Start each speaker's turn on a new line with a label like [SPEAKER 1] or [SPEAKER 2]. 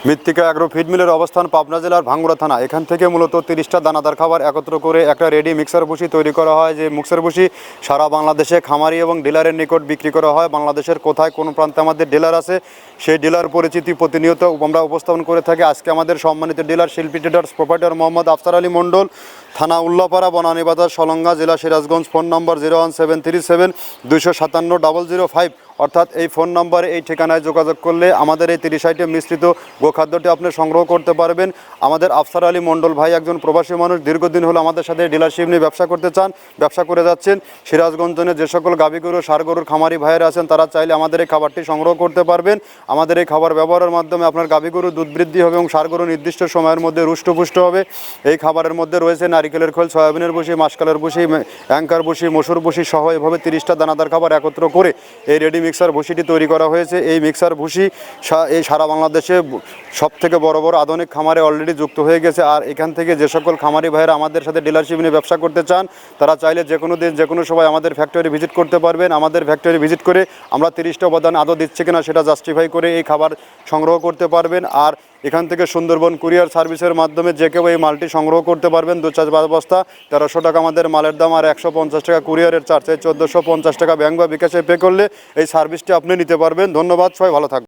[SPEAKER 1] মৃত্তিকা agro feed মিলের অবস্থান পাবনা জেলার ভাঙ্গুড়া থানা। এখান থেকে মূলত 30টা দানাদার খাবার একত্র করে একটা রেডি মিক্সার ভুসি তৈরি করা হয়। যে মিক্সার ভুসি সারা বাংলাদেশে খামারি এবং ডিলারের নিকট বিক্রি করা হয়। বাংলাদেশের কোথায় কোন প্রান্তে আমাদের ডিলার আছে সেই ডিলার পরিচিতি প্রতিনিয়ত আমরা উপস্থাপন করে থাকি। আজকে আমাদের সম্মানিত ডিলার শিল্পী ট্রেডার্স প্রোপাইটার মোহাম্মদ আফসার আলী মণ্ডল, থানা উল্লাপাড়া, বনানী বাজার, সলঙ্গা, জেলা সিরাজগঞ্জ। ফোন নম্বর 01737 257 005, অর্থাৎ এই ফোন নম্বরে এই ঠিকানায় যোগাযোগ করলে আমাদের এই 30 আইটেম মিশ্রিত গোখাদ্যটি আপনি সংগ্রহ করতে পারবেন। আমাদের আফসার আলী মণ্ডল ভাই একজন প্রবাসী মানুষ, দীর্ঘদিন হলো আমাদের সাথে ডিলারশিপ নিয়ে ব্যবসা করতে চান, ব্যবসা করে যাচ্ছেন। সিরাজগঞ্জ যে সকল গাভী গরু ষাঁড় গরুর খামারি ভাইয়েরা আছেন তারা চাইলে আমাদের এই খাবারটি সংগ্রহ করতে পারবেন। আমাদের এই খাবার ব্যবহারের মাধ্যমে আপনার গাভী গরু দুধ বৃদ্ধি হবে এবং ষাঁড় গরু নির্দিষ্ট সময়ের মধ্যে রুষ্টপুষ্ট হবে। এই খাবারের মধ্যে রয়েছে নারিকেলের খোল, সয়াবিনের ভুসি, মাসকালের ভুসি, অ্যাঙ্কার ভুসি, মসুর ভুসি সহ এভাবে 30টা দানাদার খাবার একত্র করে এই রেডি মিক্সার ভুসিটি তৈরি করা হয়েছে। এই মিক্সার ভুসি এই সারা বাংলাদেশে সব থেকে বড় বড় আধুনিক খামারে অলরেডি যুক্ত হয়ে গেছে। আর এখান থেকে যে সকল খামারি ভাইয়েরা আমাদের সাথে ডিলারশিপ নিয়ে ব্যবসা করতে চান তারা চাইলে যে কোনো দিন যে কোনো সময় আমাদের ফ্যাক্টরি ভিজিট করতে পারবেন। আমাদের ফ্যাক্টরি ভিজিট করে আমরা 30টা উপাদান আদৌ দিচ্ছে কিনা সেটা জাস্টিফাই করে এই খাবার সংগ্রহ করতে পারবেন। আর এখান থেকে সুন্দরবন কুরিয়ার সার্ভিসের মাধ্যমে যে কেউ এই মালটি সংগ্রহ করতে পারবেন। 2-4 বস্তা 1300 টাকা আমাদের মালের দাম, আর 150 টাকা কুরিয়ারের চার্জ, 1450 টাকা ব্যাংক বা বিকাশে পে করলে এই সার্ভিসটি আপনি নিতে পারবেন। ধন্যবাদ, সবাই ভালো থাকবেন।